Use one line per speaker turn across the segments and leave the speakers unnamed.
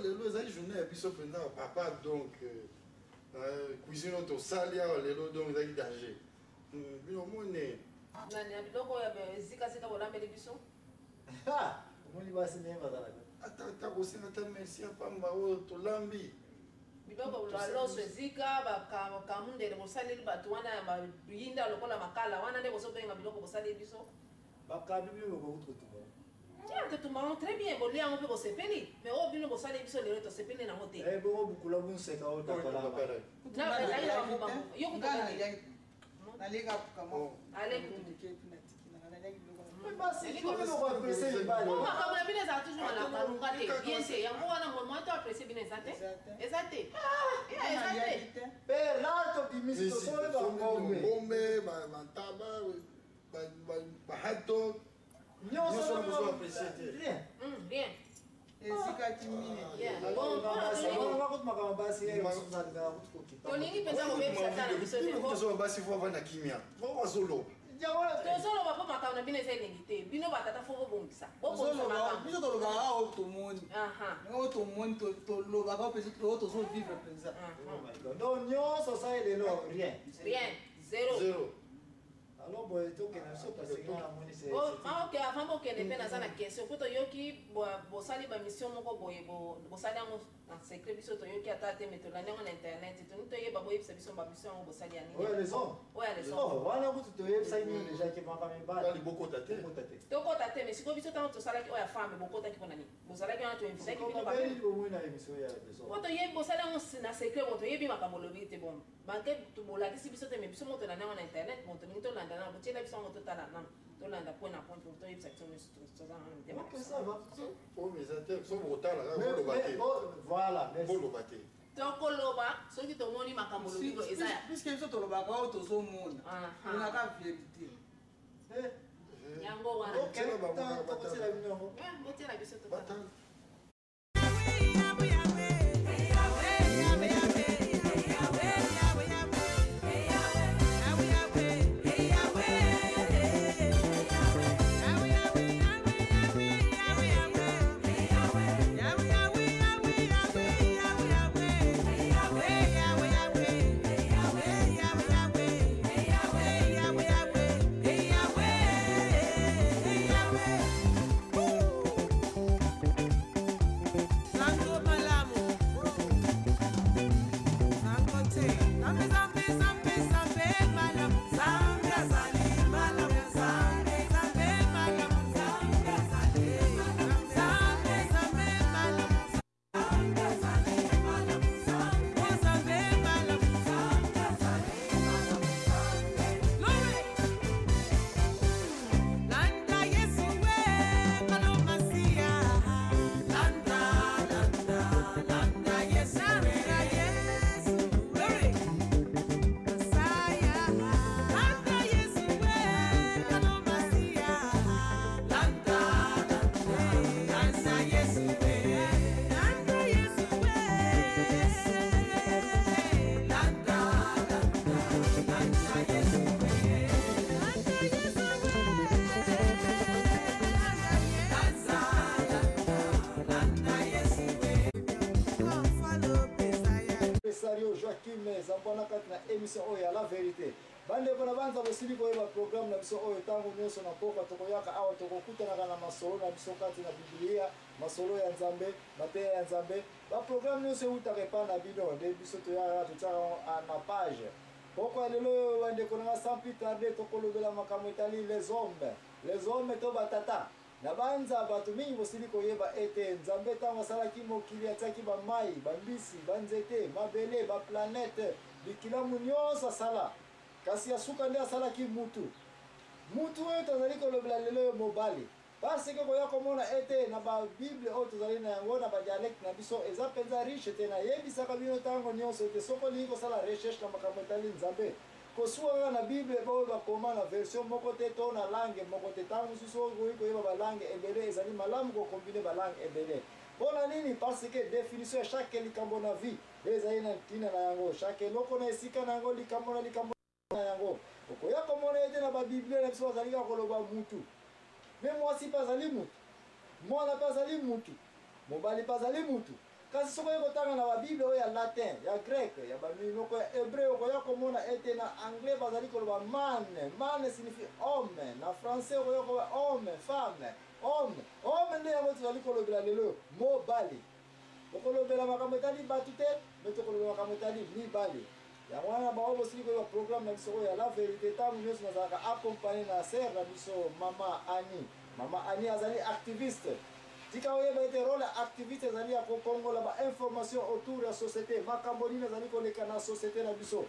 les journées et puis sauf pendant papa donc cuisine auto salia les donc ils danger. Bino mone.
Nani abidoko ya zika sita wala mbelebiso.
Ha, moni basi nema dala.
Ata kosina ta merci pamba o to lambi.
Bidoko la loso zika ba kamunde le bosali batu wana ba yinda lokola makala wana nde bosobenga bidoko bosali biso.
Ba ka bibi ko kututu.
Tiens, que tu m'as très bien, bon, on peut se péler, mais au bout de mon salaire, il faut se péler dans mon thé.
Eh, bon, beaucoup la bonne c'est quand on t'a pas là.
Não só não apreciar.
Rien. Tolingi pensa ko bebisa tana biso te ko.
Tozo basi fo bana kimia. Fo solo.
Tozolo ba ko makana bine se lingite. Bino batata fo bongisa. Bongisa makana.
Biso to ba o to moni.
Aha.
O to moni to lo ba ko pesi to zo vivre pensa.
Non, non, ça ça est là, rien.
Rien. Zéro.
Alors bon, il faut que nous soyons passés à la monnaie.
Ah ok, avant que ne pena sana question. Poto yoki bo sali ba mission moko boye bo sali en secret biso to yoki atate metolo na internet. To nto yeba boye biso ba mission bo sali ani.
Ouais, les hommes.
Ouais, les hommes.
Oh, voilà où tu te yeba ça ni déjà qui m'a pas même pas.
Ali boko tate.
Toko tate mais siko biso tanto sala ki oya femme boko taki ponani. Bo sala ki na to invite ki bino ba.
Comment na émission ya les hommes.
Poto yeba bo sala na secret bo to yebi makamolo bi te bon. Banke to bola ki biso te mais biso moto na internet moto nto na na botie la biso moto tala na to landa point à point pour to yeba section to za na tema.
Ça va.
Oh mes intérêts sont brutales là, bon le baté.
Voilà, merci.
Bon le baté.
Toko loba soki to moni makamolo bi ko eza.
Puisque biso to lo ba ko to zo moni. On a ka vérité.
Yango wana.
OK, tant c'est la numéro.
Botie la biso to tala.
émission oyo ya la vérité bandeko na banza bosili koyeba programme na biso oyo ntango nyonso na mboka tokoyaka awa tokokutanaka na masolo na biso kati na biblia masolo ya nzambe mateya ya nzambe baprogramme nyonso eutaka epa na bino nde biso toyaka totiaka na page poko ya lelo oyo bandeko nanga sans plus tarder tokolobela makambo etali les hommes to batata na banza bato mingi bosili koyeba ete nzambe ntango asalaki mokili atiaki bamai bambisi banzete mabele baplanete bikilamu nyonso asala kasi asuka nde asalaki mutu oyo tozali kolobela lelo oyo mobali parce ke koya komona ete na babible oyo tozali na yango na badialecte na biso eza mpenza riche te nayebisaka bino ntango nyonso ete soki olingi kosala recherche na makambo etali nzambe kosuka kaka na bible oyo bakoma na version moko te to na langue moko te ntango mosusu okoki koyeba balangue ebele ezali malamu kokombine balangue ebele mpona nini parce que définition ya chaque likambo na vie ezali na ntina na yango chaque eloko na esika na yango likambo na yango okoya komona ete na babiblie na biso bazali kaka koloba mutu me mwasi mpe azali mutu mwana mpe azali mutu mobali mpe azali mutu kasi soki okotanga na babible oyo ya latin ya grec ya baminoko ya hébreu okoya komona ete na anglais bazali koloba mane signifie homme na français okoya koba homme femme homme nde yango tozali kolobela lelo mobali okolobela makambo etali batu te me tokolobela makambo etali mibali yango wana bango bosili koyeba programme na biso oyo ya la vérité ntango nyonso nazalaka accompagné na ser na biso mama ani azali activiste tika oyeba ete role activiste ezali ya kokongola bainformation autour ya société makambo nini ezali koleka na société na biso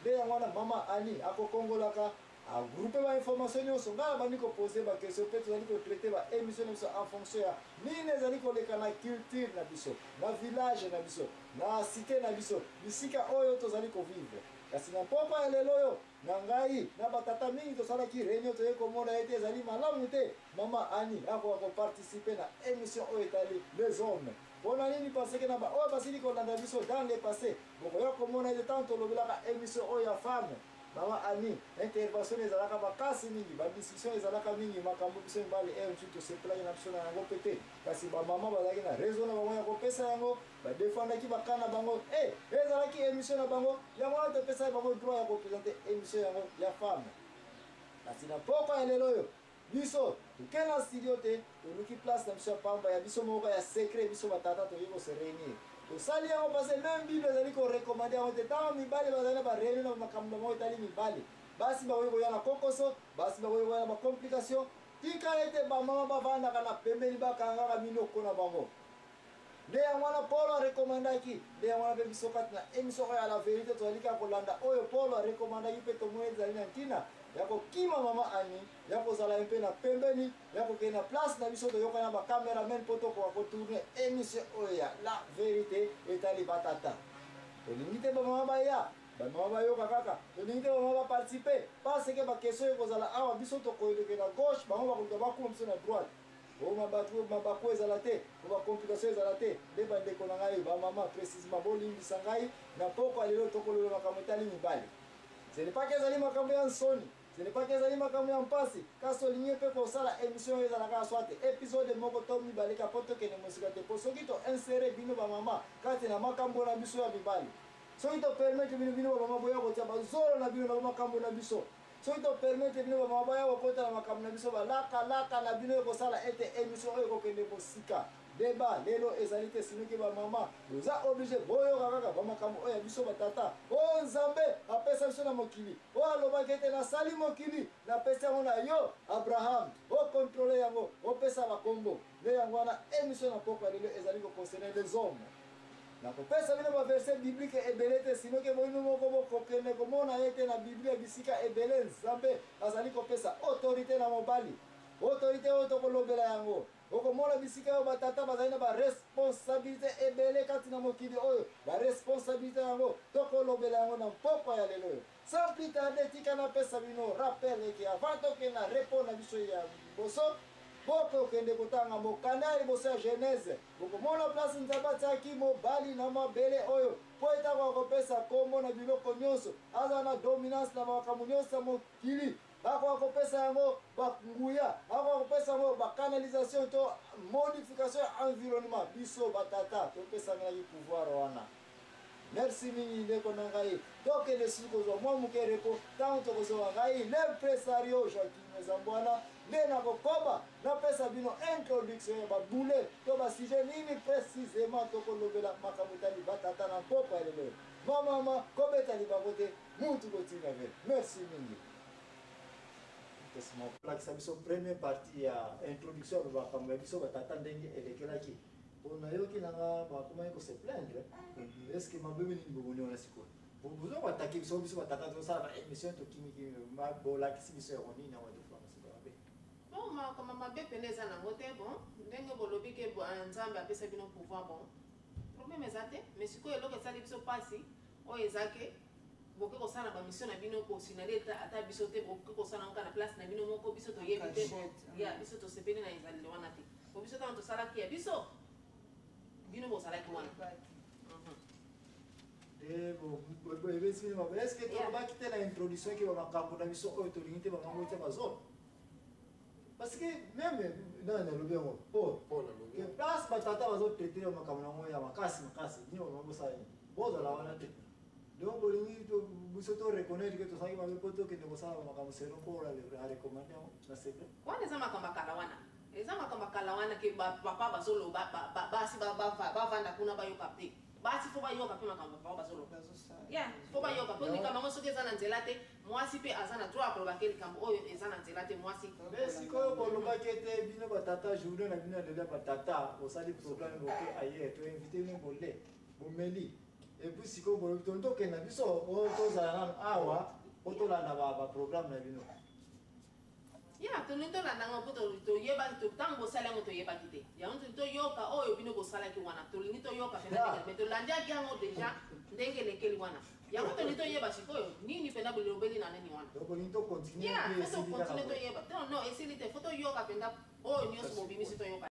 nde yango wana mama ani akokongolaka agroupe bainformation nyonso ngai nabandi kopose bakestion mpe tozali kotraite baémission na biso en fonction ya nini ezali koleka na culture na biso na village na biso na cité na biso bisika oyo tozali kovivre kasi na mpoko ya lelo oyo na ngai na batata mingi tosalaki réunion toye komona ete ezali malamu te mama ani akoka koparticipe na émission oyo etali les hommes mpona nini parce ke na baoyo basili kolanda biso dans le passé bokoya komona ete ntango tolobelaka émission oyo ya femme mama ani intervention ezalaka makasi mingi badiscussion ezalaka mingi makambo biso mibale mosusu tosepelaki na biso na yango mpe te kasi bamama bazalaki na raison na bango ya kopesa yango badefandaki baka na bango ezalaki émission na bango yango wana topesaki bango droit ya kopresente émission yango ya femme kasi na poko ya lelo oyo biso toke na studio te toluki place na biso ya pamba ya biso moko ya secret biso batata toyei kose réunir tosali yango parce même bible ezali korekomande yango te ntango mibali bazali na bareunion na makambo bango etali mibali basi bakoki koya na kokoso basi bakoki koya na bacomplikation tika ete bamama bavandaka na pembeni bakangaka minoko na bango nde yango wana polo arekomandaki nde yango wana mpe biso kati na émission oyo ya la vérité tozali kaka kolanda oyo polo arekomandaki mpe tomoni ezali na ntina ya kokima mama ani ya kozala mpe na pembeni ya kokende na place na biso toyokana bacameraman mpo tokoka kotourne émission oyo ya la vérité etali batata tolingi te bamama baya bamama bayoka kaka tolingi te bamama baparticipe parce ke bakestion ekozala awa biso tokoyoke na gauche bango bakoluka bakuma biso na droite mabako ezala te po bacomplication ezala te nde bandeko na ngai bamama précisement bolimbisa ngai na poko ya lelo tokoloba makambo etali mibali ce n'est pas ke ezali makambo ya nsoni ce n'est pas ke ezali makambo ya mpasi kasi olingi mpe kosala émission oyo ezalaka swa te épisode moko to mibale ka mpo tokende mosika te mpo soki toinsere bino bamama kati na makambo na biso ya mibali soki topermete bino bamama boya kotia bazolo na bino na makambo na biso soki topermete bino bamama boya kokota na makambo na biso balakalaka na bino ekosala ete émission oyo ekokende mosika deba lelo ezali te sinoki bamama boza oblige boyoka kaka bamakambo oyo ya biso batata oyo nzambe apesa biso na mokili oyo alobaki ete nasali mokili napesi yango na yo abraham okontrole yango opesa bakombo nde yango wana émission na poko ya lelo ezali kokonserne les hommes nakopesa bino baverset biblique ebele te sinoki boino moko bokokende komona ete na biblia bisika ebele nzambe azali kopesa autorité na mobali autorité oyo tokolobela yango okomona bisika oyo batata bazali na baresponsabilité ebele kati na mokili oyo baresponsabilité yango tokolobela yango na mpoko ya lelo oyo sans plus tarder tika napesa bino rappel eke avant tokende na repo na biso ya liboso bokokende kotanga mokanda ya liboso ya genèse bokomona place nzambe atiaki mobali na mabele oyo mpo etako akopesa kombo na biloko nyonso aza na dominance na makambo nyonso ya mokili akoka kopesa yango banguya akoka kopesa yango bacanalisation to modification ya environnement biso batata topesangelaki pouvoir wana merci mingi ndeko na ngai tokende sili kozwa mwa moke repo ntango tokozwa ngai l'impresario joakim ezambwana nde nakokoba napesa bino introduction ya babule to basujet nini précisément tokolobela makambo etali batata na mpoko ya lelo mamama kobeta libango te mutu kotina ve merci mingi lakisa biso première partie ya introduction ya makambo ya biso batata ndenge elekelaki onayoki nanga bakomaki kose plaindre estce mabe nini bomoni wana sikoyo bozo bataki biso batata tosala baémission tokimiki bolakisi biso yango nini awa defamasi babe
bon makambo mabe pene eza nango te bon ndenge bolobi ke nzambe apesa bino pouvoir bon problème eza te mais sikoyo eloko esali biso mpasi oyo eza ke boke kosala bamission na bino kosinale ata biso te boke kosala ngo na place na bino moko biso toyebi te ya biso tosepeli na ezaleli wana te po biso ntango tosalaki ya biso bino bosalaki wana
ebesi bino mabe estce tolobaki te na introduction eke bamakambo na biso oyo tolingi te bamango tia bazolo parce que même nani alobi yango paul place batata bazotetela makambo nango ya makasi nio bamosala bozala wana te donc bolingi biso to reconnaître que tozalaki mabe po tokende kosala makambo selo mpo arecommande yango na secret
wana eza makambo akala wana eza makambo akala wana ke papa bazoloba basi bavanda kuna bayoka te basi fo bayoka mpe makambo papa bazoloba fo bayoka mpo likambo yango soki eza na nzela te mwasi mpe aza na droit akoloba ke likambo oyo eza na nzela te mwasi
me sikoyo bolobaki ete bino batata journée na bino adelia batata bosali programme boke aye toinvite bino bole bomeli epuis sikoyo bolobi tondokenda biso tozala nano awa po tolanda baprogramme na bino
tolingi tolanda yango mpo toyebaki ntango bosala yango toyebaki te yango toyoka oyo bino bosalaki wana tolingi toyoka pena me tolandiaki yango deja ndenge elekeli wana yango tolingi toyeba sikoyo nini mpena bolobeli na nini wana
bolingi tocontinue
tocontinue toyeba non esili te fo toyoka mpena oyo nyonso bobimisi toyoka